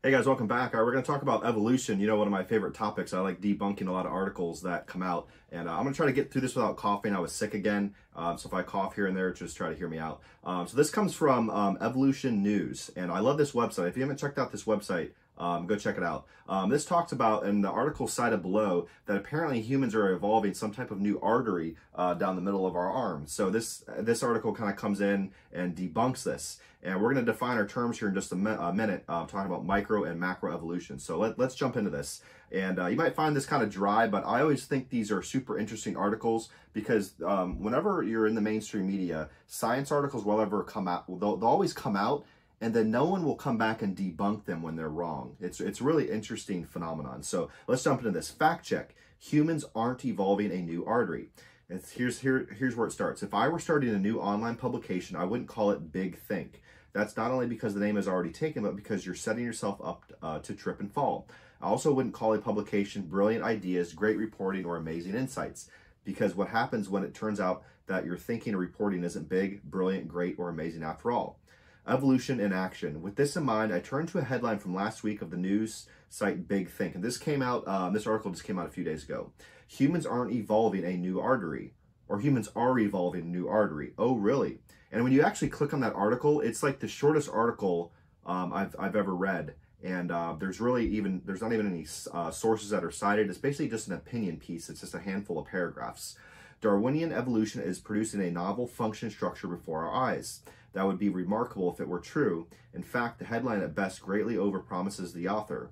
Hey guys, welcome back. We're going to talk about evolution. You know, one of my favorite topics. I like debunking a lot of articles that come out, and I'm going to try to get through this without coughing. I was sick again, so if I cough here and there, just try to hear me out. So this comes from Evolution News, and I love this website. If you haven't checked out this website, go check it out. This talks about, and the article cited below, that apparently humans are evolving some type of new artery down the middle of our arm. So this article kind of comes in and debunks this. And we're going to define our terms here in just a minute, talking about micro and macro evolution. So let's jump into this. And you might find this kind of dry, but I always think these are super interesting articles because whenever you're in the mainstream media, science articles will ever come out, they'll always come out, and then no one will come back and debunk them when they're wrong. It's a really interesting phenomenon. So let's jump into this. Fact check. Humans aren't evolving a new artery. Here's where it starts. If I were starting a new online publication, I wouldn't call it Big Think. That's not only because the name is already taken, but because you're setting yourself up to trip and fall. I also wouldn't call a publication Brilliant Ideas, Great Reporting, or Amazing Insights, because what happens when it turns out that your thinking or reporting isn't big, brilliant, great, or amazing after all. Evolution in action. With this in mind, I turned to a headline from last week of the news site Big Think, and this article just came out a few days ago. Humans aren't evolving a new artery, or humans are evolving a new artery. Oh, really? And when you actually click on that article, it's like the shortest article I've ever read. And there's not even any sources that are cited. It's basically just an opinion piece. It's just a handful of paragraphs. Darwinian evolution is producing a novel function structure before our eyes. That would be remarkable if it were true. In fact, the headline at best greatly overpromises the author.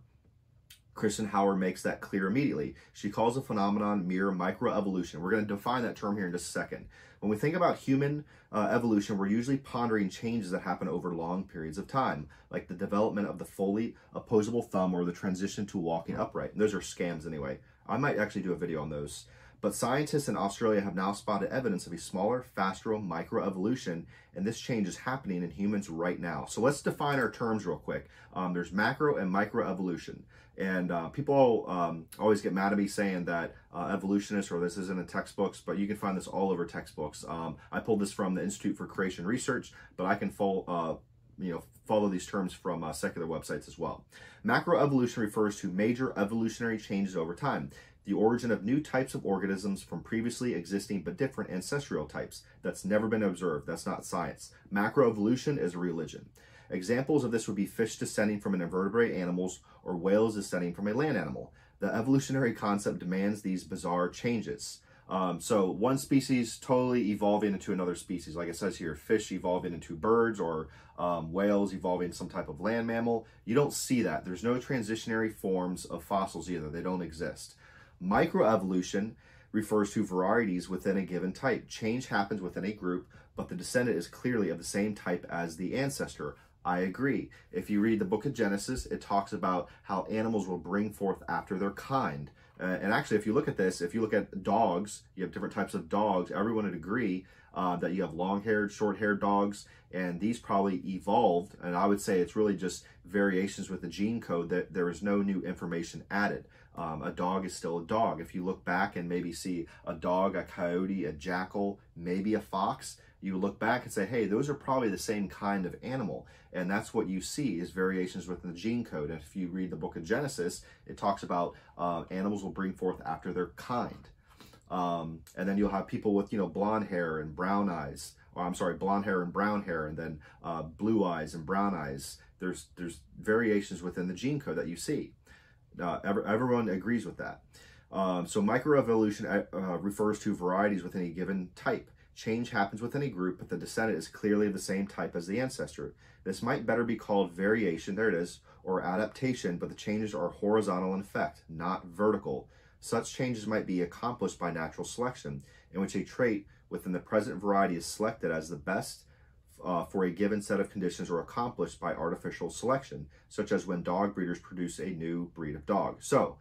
Kristen Hauer makes that clear immediately. She calls the phenomenon mere microevolution. We're going to define that term here in just a second. When we think about human evolution, we're usually pondering changes that happen over long periods of time, like the development of the fully opposable thumb or the transition to walking upright. And those are scams anyway. I might actually do a video on those. But scientists in Australia have now spotted evidence of a smaller, faster microevolution, and this change is happening in humans right now. So let's define our terms real quick. There's macro and microevolution. And people always get mad at me saying that evolutionists or this isn't in textbooks, but you can find this all over textbooks. I pulled this from the Institute for Creation Research, but I can follow these terms from secular websites as well. Macroevolution refers to major evolutionary changes over time. The origin of new types of organisms from previously existing but different ancestral types. That's never been observed. That's not science. Macroevolution is a religion. Examples of this would be fish descending from invertebrate animals or whales descending from a land animal. The evolutionary concept demands these bizarre changes. So one species totally evolving into another species. Like it says here, fish evolving into birds or whales evolving some type of land mammal. You don't see that. There's no transitionary forms of fossils either. They don't exist. Microevolution refers to varieties within a given type. Change happens within a group, but the descendant is clearly of the same type as the ancestor. I agree. If you read the book of Genesis, it talks about how animals will bring forth after their kind. And actually, if you look at this, if you look at dogs, you have different types of dogs. Everyone would agree that you have long-haired, short-haired dogs, and these probably evolved. And I would say it's really just variations with the gene code, that there is no new information added. A dog is still a dog. If you look back and maybe see a dog, a coyote, a jackal, maybe a fox, you look back and say, hey, those are probably the same kind of animal. And that's what you see is variations within the gene code. And if you read the book of Genesis, it talks about animals will bring forth after their kind. And then you'll have people with, blonde hair and brown eyes. Or I'm sorry, blonde hair and brown hair, and then blue eyes and brown eyes. There's variations within the gene code that you see. Everyone agrees with that. So microevolution refers to varieties within a given type. Change happens within a group, but the descendant is clearly of the same type as the ancestor. This might better be called variation, there it is, or adaptation, but the changes are horizontal in effect, not vertical. Such changes might be accomplished by natural selection, in which a trait within the present variety is selected as the best for a given set of conditions, or accomplished by artificial selection, such as when dog breeders produce a new breed of dog. So,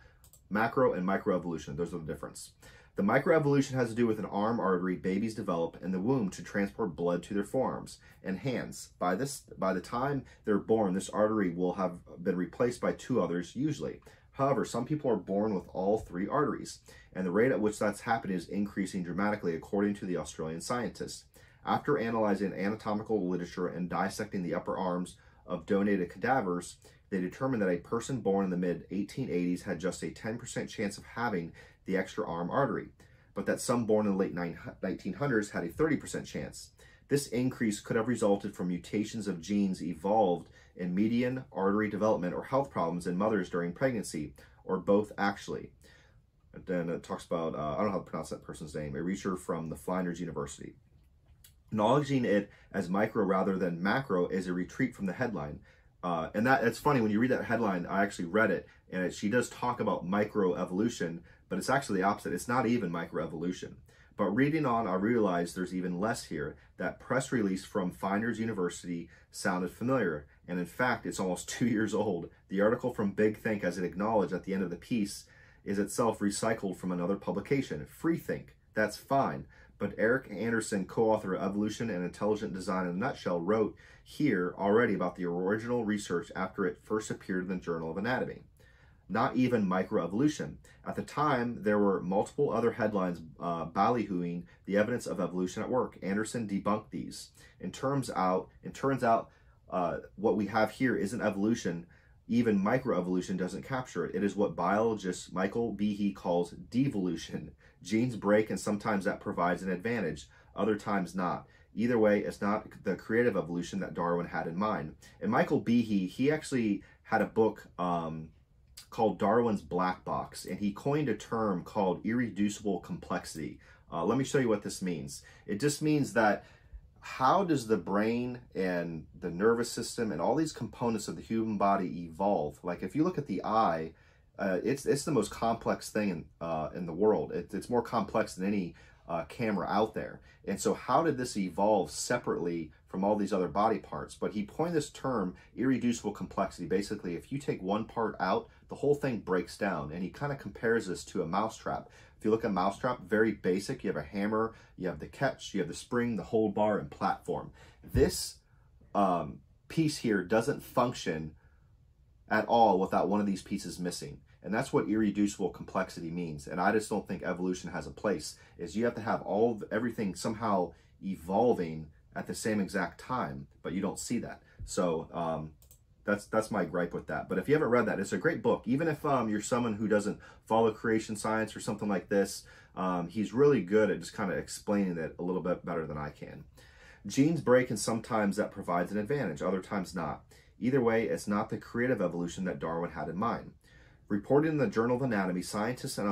macro and microevolution, those are the difference. The microevolution has to do with an arm artery babies develop in the womb to transport blood to their forearms and hands. By the time they're born, this artery will have been replaced by two others usually. However, some people are born with all three arteries, and the rate at which that's happening is increasing dramatically according to the Australian scientists. After analyzing anatomical literature and dissecting the upper arms of donated cadavers, they determined that a person born in the mid-1880s had just a 10% chance of having the extra arm artery, but that some born in the late 1900s had a 30% chance. This increase could have resulted from mutations of genes evolved in median artery development or health problems in mothers during pregnancy, or both actually. And then it talks about, I don't know how to pronounce that person's name, a researcher from the Flinders University. Acknowledging it as micro rather than macro is a retreat from the headline. And it's funny, when you read that headline, I actually read it, and she does talk about microevolution, but it's actually the opposite. It's not even microevolution. But reading on, I realized there's even less here. That press release from Flinders University sounded familiar, and in fact, it's almost 2 years old. The article from Big Think, as it acknowledged at the end of the piece, is itself recycled from another publication, Free Think. That's fine. But Eric Anderson, co-author of Evolution and Intelligent Design in a Nutshell, wrote here already about the original research after it first appeared in the Journal of Anatomy. Not even microevolution. At the time, there were multiple other headlines ballyhooing the evidence of evolution at work. Anderson debunked these. It turns out what we have here isn't evolution. Even microevolution doesn't capture it. It is what biologist Michael Behe calls devolution. Genes break, and sometimes that provides an advantage, other times not. Either way, it's not the creative evolution that Darwin had in mind. And Michael Behe, he actually had a book called Darwin's Black Box, and he coined a term called irreducible complexity. Let me show you what this means. It just means that how does the brain and the nervous system and all these components of the human body evolve? Like if you look at the eye, it's the most complex thing in the world. It's more complex than any camera out there. And so how did this evolve separately from all these other body parts? But he coined this term, irreducible complexity. Basically, if you take one part out, the whole thing breaks down. And he kind of compares this to a mousetrap. If you look at mousetrap, very basic. You have a hammer, you have the catch, you have the spring, the hold bar, and platform. This piece here doesn't function at all without one of these pieces missing. And that's what irreducible complexity means. And I just don't think evolution has a place, is you have to have everything somehow evolving at the same exact time, but you don't see that. So that's my gripe with that. But if you haven't read that, it's a great book. Even if you're someone who doesn't follow creation science or something like this, he's really good at just kind of explaining it a little bit better than I can. Genes break, and sometimes that provides an advantage, other times not. Either way, it's not the creative evolution that Darwin had in mind. Reported in the Journal of Anatomy, scientists in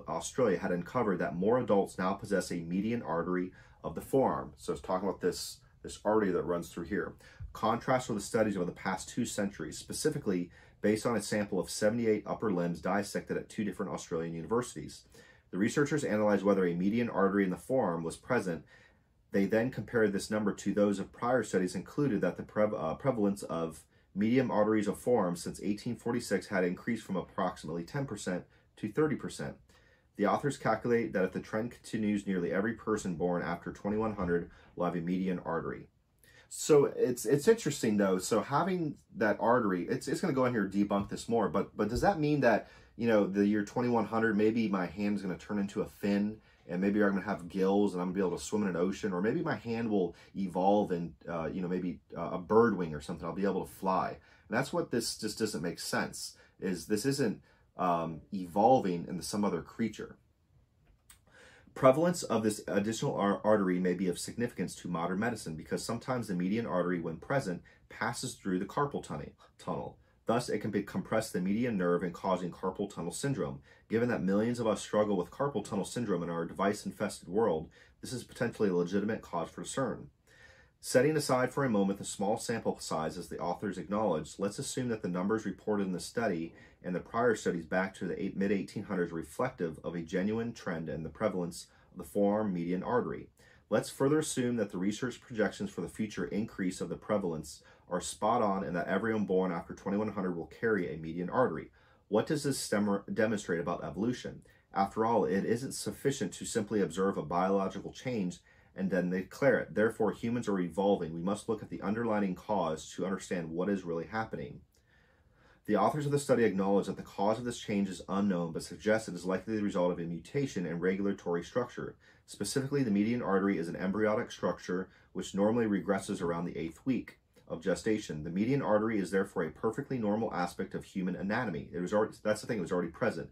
Australia had uncovered that more adults now possess a median artery of the forearm. So it's talking about this artery that runs through here. Contrast with the studies over the past 2 centuries, specifically based on a sample of 78 upper limbs dissected at 2 different Australian universities. The researchers analyzed whether a median artery in the forearm was present. They then compared this number to those of prior studies, included that the prevalence of median arteries of forearms since 1846 had increased from approximately 10% to 30%. The authors calculate that if the trend continues, nearly every person born after 2100 will have a median artery. So it's interesting though. So having that artery, it's going to go in here and debunk this more. But does that mean that, you know, the year 2100, maybe my hand's going to turn into a fin, and maybe I'm going to have gills and I'm going to be able to swim in an ocean, or maybe my hand will evolve and, you know, maybe a bird wing or something. I'll be able to fly. And that's what this just doesn't make sense, is this isn't evolving into some other creature. Prevalence of this additional artery may be of significance to modern medicine because sometimes the median artery, when present, passes through the carpal tunnel. Thus, it can compress the median nerve and causing carpal tunnel syndrome. Given that millions of us struggle with carpal tunnel syndrome in our device-infested world, this is potentially a legitimate cause for concern. Setting aside for a moment the small sample size, as the authors acknowledged, let's assume that the numbers reported in the study and the prior studies back to the mid-1800s are reflective of a genuine trend in the prevalence of the forearm median artery. Let's further assume that the research projections for the future increase of the prevalence are spot on, and that everyone born after 2100 will carry a median artery. What does this demonstrate about evolution? After all, it isn't sufficient to simply observe a biological change and then declare it. Therefore, humans are evolving. We must look at the underlying cause to understand what is really happening. The authors of the study acknowledge that the cause of this change is unknown, but suggest it is likely the result of a mutation in regulatory structure. Specifically, the median artery is an embryonic structure which normally regresses around the 8th week of gestation. The median artery is therefore a perfectly normal aspect of human anatomy. It was already, that's the thing, it was already present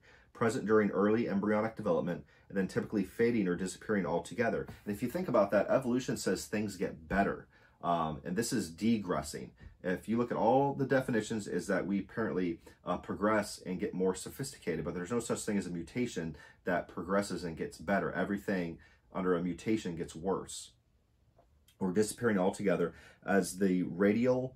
during early embryonic development, and then typically fading or disappearing altogether. And if you think about that, evolution says things get better, and this is degressing. If you look at all the definitions, is that we apparently progress and get more sophisticated, but there's no such thing as a mutation that progresses and gets better. Everything under a mutation gets worse or disappearing altogether as the radial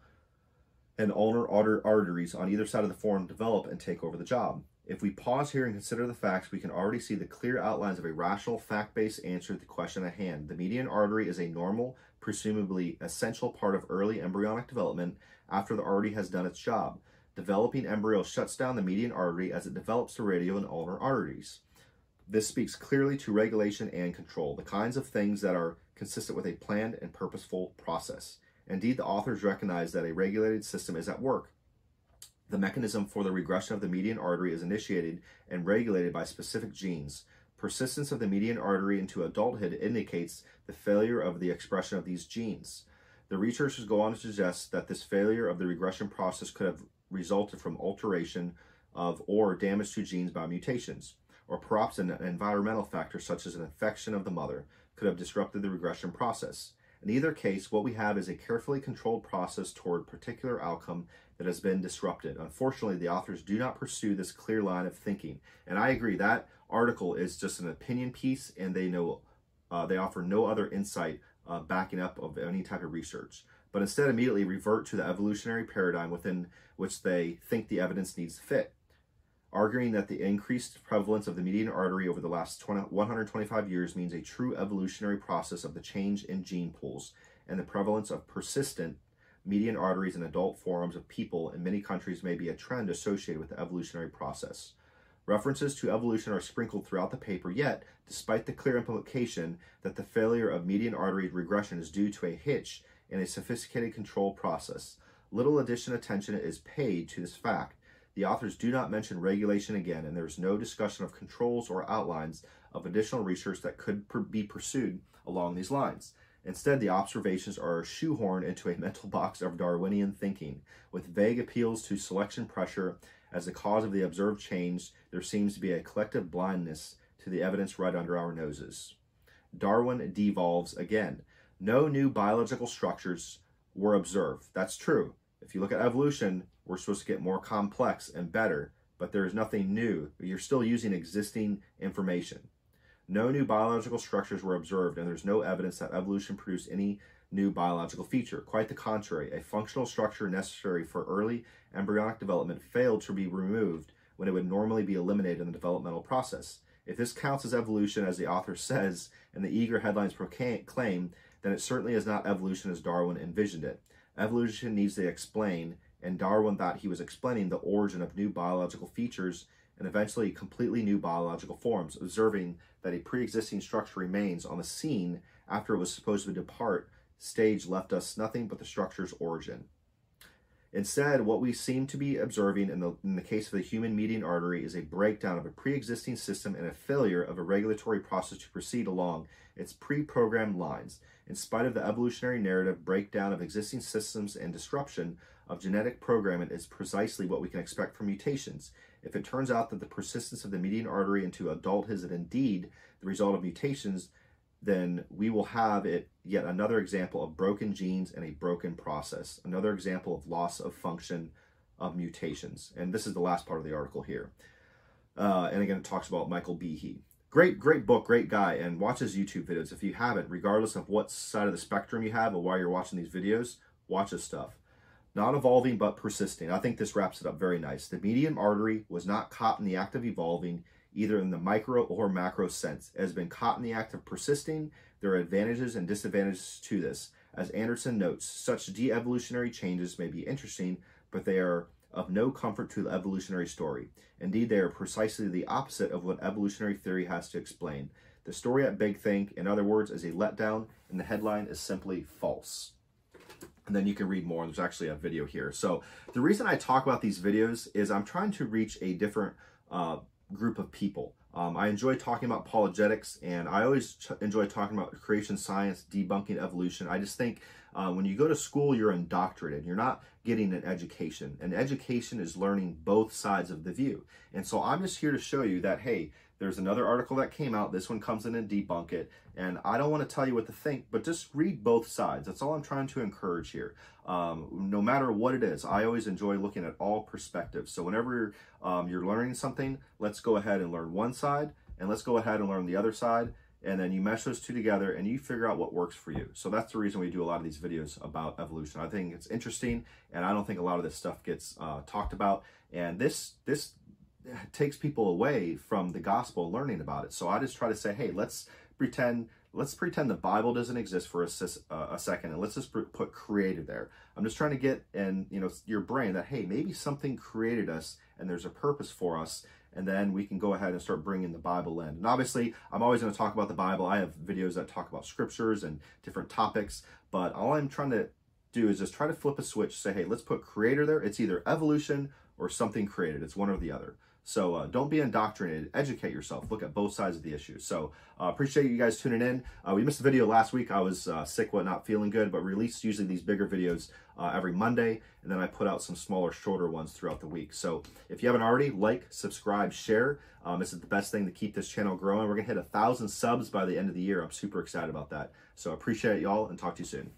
and ulnar arteries on either side of the forearm develop and take over the job. If we pause here and consider the facts, we can already see the clear outlines of a rational, fact-based answer to the question at hand. The median artery is a normal, presumably essential part of early embryonic development after the artery has done its job. Developing embryo shuts down the median artery as it develops the radial and ulnar arteries. This speaks clearly to regulation and control, the kinds of things that are consistent with a planned and purposeful process. Indeed, the authors recognize that a regulated system is at work. The mechanism for the regression of the median artery is initiated and regulated by specific genes. Persistence of the median artery into adulthood indicates the failure of the expression of these genes. The researchers go on to suggest that this failure of the regression process could have resulted from alteration of or damage to genes by mutations, or perhaps an environmental factor such as an infection of the mother could have disrupted the regression process. In either case, what we have is a carefully controlled process toward a particular outcome that has been disrupted. Unfortunately, the authors do not pursue this clear line of thinking. And I agree, that article is just an opinion piece, and they offer no other insight backing up of any type of research, but instead immediately revert to the evolutionary paradigm within which they think the evidence needs to fit, arguing that the increased prevalence of the median artery over the last 125 years means a true evolutionary process of the change in gene pools, and the prevalence of persistent median arteries in adult forms of people in many countries may be a trend associated with the evolutionary process. References to evolution are sprinkled throughout the paper, yet, despite the clear implication that the failure of median artery regression is due to a hitch in a sophisticated controlled process, little additional attention is paid to this fact. The authors do not mention regulation again, and there is no discussion of controls or outlines of additional research that could be pursued along these lines. Instead, the observations are shoehorned into a mental box of Darwinian thinking. With vague appeals to selection pressure as the cause of the observed change, there seems to be a collective blindness to the evidence right under our noses. Darwin devolves again. No new biological structures were observed. That's true. If you look at evolution, we're supposed to get more complex and better, but there is nothing new. You're still using existing information. No new biological structures were observed, and there's no evidence that evolution produced any new biological feature. Quite the contrary, a functional structure necessary for early embryonic development failed to be removed when it would normally be eliminated in the developmental process. If this counts as evolution, as the author says, and the eager headlines claim, then it certainly is not evolution as Darwin envisioned it. Evolution needs to explain, and Darwin thought he was explaining the origin of new biological features and eventually completely new biological forms, observing that a pre-existing structure remains on the scene after it was supposed to depart. Stage left us nothing but the structure's origin. Instead, what we seem to be observing in the case of the human median artery is a breakdown of a pre-existing system and a failure of a regulatory process to proceed along its pre-programmed lines. In spite of the evolutionary narrative, breakdown of existing systems and disruption of genetic programming is precisely what we can expect from mutations. If it turns out that the persistence of the median artery into adulthood is indeed the result of mutations, then we will have yet another example of broken genes and a broken process, another example of loss of function of mutations. And this is the last part of the article here. And again, it talks about Michael Behe. Great book, great guy, and watch his YouTube videos. If you haven't, regardless of what side of the spectrum you have or why you're watching these videos, watch his stuff. Not evolving, but persisting. I think this wraps it up very nice. The median artery was not caught in the act of evolving, either in the micro or macro sense. It has been caught in the act of persisting. There are advantages and disadvantages to this. As Anderson notes, such de-evolutionary changes may be interesting, but they are of no comfort to the evolutionary story. Indeed, they are precisely the opposite of what evolutionary theory has to explain. The story at Big Think, in other words, is a letdown, and the headline is simply false. And then you can read more. There's actually a video here. So the reason I talk about these videos is I'm trying to reach a different group of people. I enjoy talking about apologetics, and I always enjoy talking about creation science, debunking evolution. I just think when you go to school, you're indoctrinated. You're not getting an education. And education is learning both sides of the view. And so I'm just here to show you that, hey, there's another article that came out. This one comes in and debunk it. And I don't want to tell you what to think, but just read both sides. That's all I'm trying to encourage here. No matter what it is, I always enjoy looking at all perspectives. So whenever you're learning something, let's go ahead and learn one side, and let's go ahead and learn the other side. And then you mesh those two together and you figure out what works for you. So that's the reason we do a lot of these videos about evolution. I think it's interesting, and I don't think a lot of this stuff gets talked about. And this takes people away from the gospel learning about it. So I just try to say, hey, let's pretend the Bible doesn't exist for a second, and let's just put created there. I'm just trying to get in your brain that, hey, maybe something created us and there's a purpose for us, and then we can go ahead and start bringing the Bible in. And obviously, I'm always going to talk about the Bible. I have videos that talk about scriptures and different topics, but all I'm trying to do is just try to flip a switch, say, hey, let's put creator there. It's either evolution or something created. It's one or the other. So don't be indoctrinated. Educate yourself. Look at both sides of the issue. So appreciate you guys tuning in. We missed a video last week. I was sick, not feeling good, but release usually these bigger videos every Monday, and then I put out some smaller, shorter ones throughout the week. So if you haven't already, like, subscribe, share. This is the best thing to keep this channel growing. We're going to hit 1,000 subs by the end of the year. I'm super excited about that. So appreciate y'all, and talk to you soon.